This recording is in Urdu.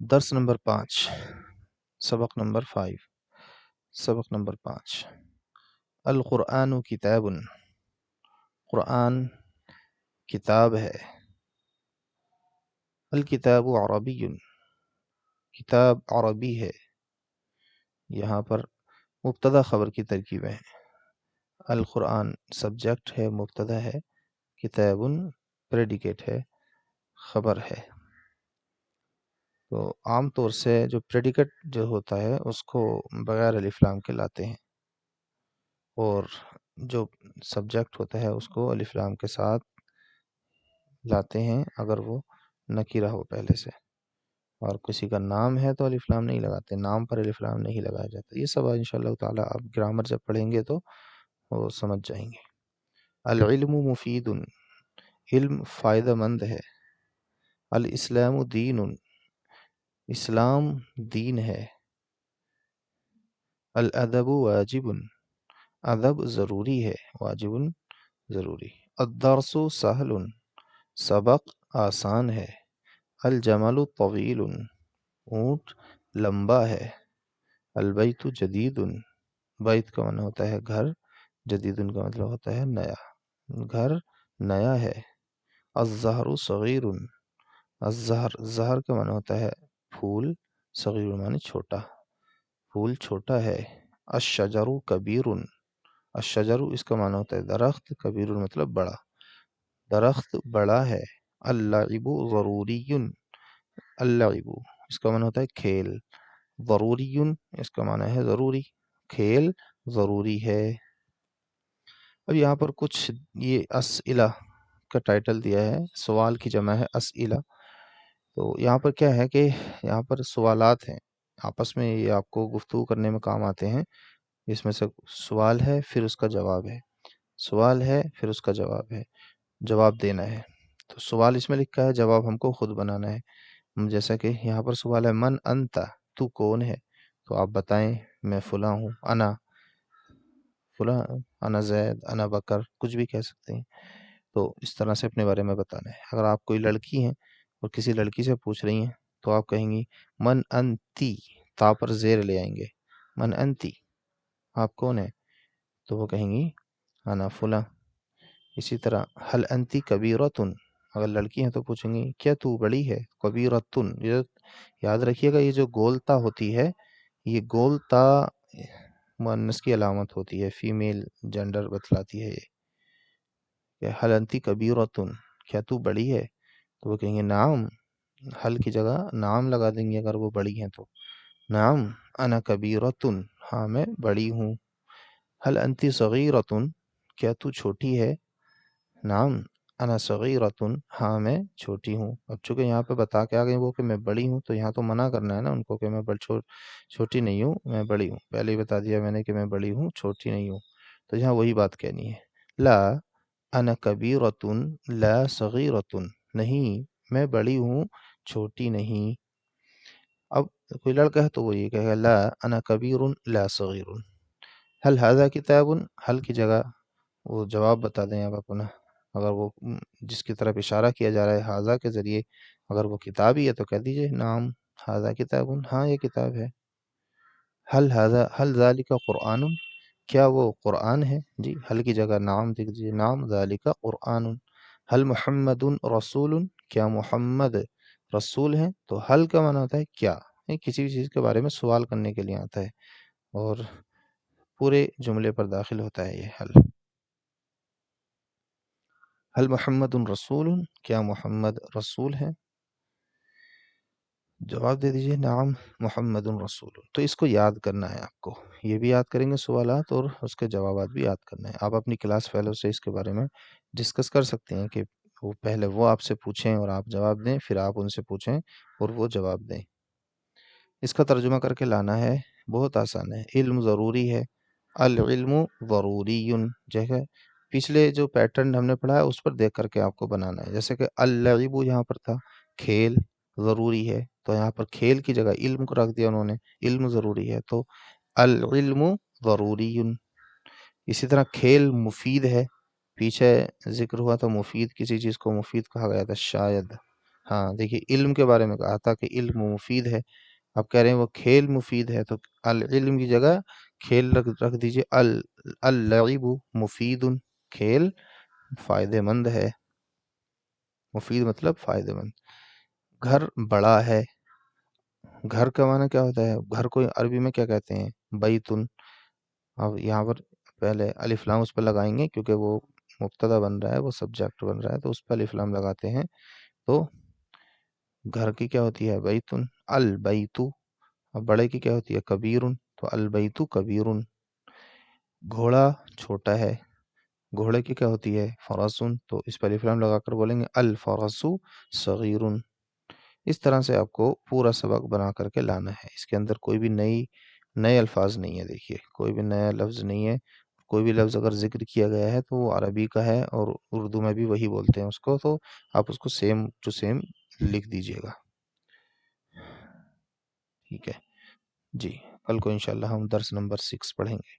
درس نمبر 5، سبق نمبر 5، سبق نمبر 5۔ القرآن کتاب، قرآن کتاب ہے۔ الکتاب عربی، کتاب عربی ہے۔ یہاں پر مبتدا خبر کی ترکیبیں ہیں۔ القرآن سبجیکٹ ہے، مبتدا ہے، کتاب پریڈیکیٹ ہے، خبر ہے۔ تو عام طور سے جو پریڈیکیٹ جو ہوتا ہے اس کو بغیر الف لام کے لاتے ہیں، اور جو سبجیکٹ ہوتا ہے اس کو الف لام کے ساتھ لاتے ہیں اگر وہ نکرہ ہو پہلے سے۔ اور کسی کا نام ہے تو الف لام نہیں لگاتے، نام پر الف لام نہیں لگایا جاتا۔ یہ سب انشاءاللہ تعالیٰ آپ گرامر جب پڑھیں گے تو وہ سمجھ جائیں گے۔ العلم مفید، علم فائدہ مند ہے۔ الاسلام دین، اسلام دین ہے۔ الادب واجب، ادب ضروری ہے، واجب ضروری۔ الدرس سہل، سبق آسان ہے۔ الجمل طویل، اونٹ لمبا ہے۔ البیت جدید، بیت کا معنی ہوتا ہے گھر، جدید کا مطلب ہوتا ہے نیا، گھر نیا ہے۔ الزہر صغیر، الزہر زہر کا معنی ہوتا ہے پھول، صغیر معنی چھوٹا، پھول چھوٹا ہے۔ الشجر کبیر، الشجر اس کا معنی ہوتا ہے درخت، کبیر مطلب بڑا، درخت بڑا ہے۔ اللعب ضروری، اللعب اس کا معنی ہوتا ہے کھیل، ضروری اس کا معنی ہے ضروری، کھیل ضروری ہے۔ اب یہاں پر کچھ یہ اسئلہ کا ٹائٹل دیا ہے، سوال کی جمع ہے اسئلہ۔ تو یہاں پر کیا ہے کہ یہاں پر سوالات ہیں، آپس میں یہ آپ کو گفتگو کرنے میں کام آتے ہیں۔ اس میں سے سوال ہے پھر اس کا جواب ہے، سوال ہے پھر اس کا جواب ہے، جواب دینا ہے۔ تو سوال اس میں لکھا ہے، جواب ہم کو خود بنانا ہے۔ جیسا کہ یہاں پر سوال ہے من انت، تو کون ہے؟ تو آپ بتائیں میں فلاں ہوں، انا فلاں، انا زید، انا بکر، کچھ بھی کہہ سکتے ہیں۔ تو اس طرح سے اپنے بارے میں بتانا ہے۔ اگر آپ کوئی لڑکی ہیں اور کسی لڑکی سے پوچھ رہی ہیں تو آپ کہیں گی من انتی، تا پر زیر لے آئیں گے، من انتی آپ کون ہیں؟ تو وہ کہیں گی انا فلاں۔ اسی طرح حل انتی کبیرتن، اگر لڑکی ہیں تو پوچھیں گی کیا تو بڑی ہے؟ کبیرتن، یہ یاد رکھیے گا، یہ جو گولتا ہوتی ہے، یہ گولتا مؤنث کی علامت ہوتی ہے، فیمیل جنڈر بتلاتی ہے یہ کہ حل انتی کبیرتن، کیا تو بڑی ہے؟ تو وہ کہیں گے نعم، حل کی جگہ نام لگا دیں گے اگر وہ بڑی ہیں تو، نعم انا کبیرتن، ہاں میں بڑی ہوں۔ حل انتی صغیرتن، کیا تو چھوٹی ہے؟ نعم انا صغیرتن، ہاں میں چھوٹی ہوں۔ اب چونکہ یہاں پہ بتا کے آگئے وہ کہ میں بڑی ہوں، تو یہاں تو منع کرنا ہے نا ان کو کہ میں چھوٹی نہیں ہوں، میں بڑی ہوں۔ پہلے ہی بتا دیا میں نے کہ میں بڑی ہوں، چھوٹی نہیں ہوں۔ تو یہاں وہی بات کہنی ہے، لا انا کبیرتن لا صغیرتن، نہیں میں بڑی ہوں، چھوٹی نہیں۔ اب کوئی لڑکا ہے تو وہ یہ کہے گا لا انا کبیر لا صغیر۔ حل ھذا کتاب، حل کی جگہ وہ جواب بتا دیں آپ اپنا، اگر وہ جس کی طرف اشارہ کیا جا رہا ہے ھذا کے ذریعے، اگر وہ کتاب ہی ہے تو کہہ دیجئے نعم ھذا کتاب، ہاں یہ کتاب ہے۔ حل ذالک قرآن، کیا وہ قرآن ہے؟ جی حل کی جگہ نعم لکھ دیجئے، نعم ذالک قرآن۔ حل محمد رسول، کیا محمد رسول ہیں؟ تو حل کا معنی ہوتا ہے کیا، کسی بھی چیز کے بارے میں سوال کرنے کے لیے آتا ہے، اور پورے جملے پر داخل ہوتا ہے یہ حل۔ حل محمد رسول، کیا محمد رسول ہیں؟ جواب دے دیجئے نعم محمد رسول۔ تو اس کو یاد کرنا ہے آپ کو، یہ بھی یاد کریں گے سوالات اور اس کے جوابات بھی یاد کرنا ہے۔ آپ اپنی کلاس فیلو سے اس کے بارے میں ڈسکس کر سکتے ہیں کہ وہ پہلے وہ آپ سے پوچھیں اور آپ جواب دیں، پھر آپ ان سے پوچھیں اور وہ جواب دیں۔ اس کا ترجمہ کر کے لانا ہے، بہت آسان ہے۔ علم ضروری ہے، العلم ضروری، جگہ پچھلے جو پیٹرن ہم نے پڑھا ہے اس پر دیکھ کر کے آپ کو بنانا ہے۔ جیسے کہ اللعب یہاں پر تھا، کھیل ضروری ہے، تو یہاں پر کھیل کی جگہ علم کو رکھ دیا انہوں نے، علم ضروری ہے تو العلم ضروری۔ اسی طرح کھیل مفید ہے، پیچھے ذکر ہوا تو مفید، کسی چیز کو مفید کہا گیا تھا شاید، ہاں دیکھیے علم کے بارے میں کہا تھا کہ علم مفید ہے، آپ کہہ رہے ہیں وہ کھیل مفید ہے، تو العلم کی جگہ کھیل رکھ دیجئے، اللعب مفید، کھیل فائدہ مند ہے، مفید مطلب فائدہ مند۔ گھر بڑا ہے، گھر کا معنی کیا ہوتا ہے؟ گھر کو عربی میں کیا کہتے ہیں؟ بیتن۔ اب یہاں پر پہلے الف لام اس پہ لگائیں گے کیونکہ وہ مبتدا بن رہا ہے، وہ سبجیکٹ بن رہا ہے، تو اس پہ الف لام لگاتے ہیں۔ تو گھر کی کیا ہوتی ہے؟ بیتن، البیتو۔ اب بڑے کی کیا ہوتی ہے؟ کبیرن، تو البیتو کبیرن۔ گھوڑا چھوٹا ہے، گھوڑے کی کیا ہوتی ہے؟ فرسن، تو اس پر الف لام لگا کر بولیں گے الفرسو صغیرن۔ اس طرح سے آپ کو پورا سبق بنا کر کے لانا ہے، اس کے اندر کوئی بھی نئے الفاظ نہیں ہے، دیکھیے کوئی بھی نیا لفظ نہیں ہے، کوئی بھی لفظ اگر ذکر کیا گیا ہے تو وہ عربی کا ہے اور اردو میں بھی وہی بولتے ہیں اس کو، تو آپ اس کو سیم ٹو سیم لکھ دیجئے گا، ٹھیک ہے جی۔ کل کو انشاءاللہ ہم درس نمبر 6 پڑھیں گے۔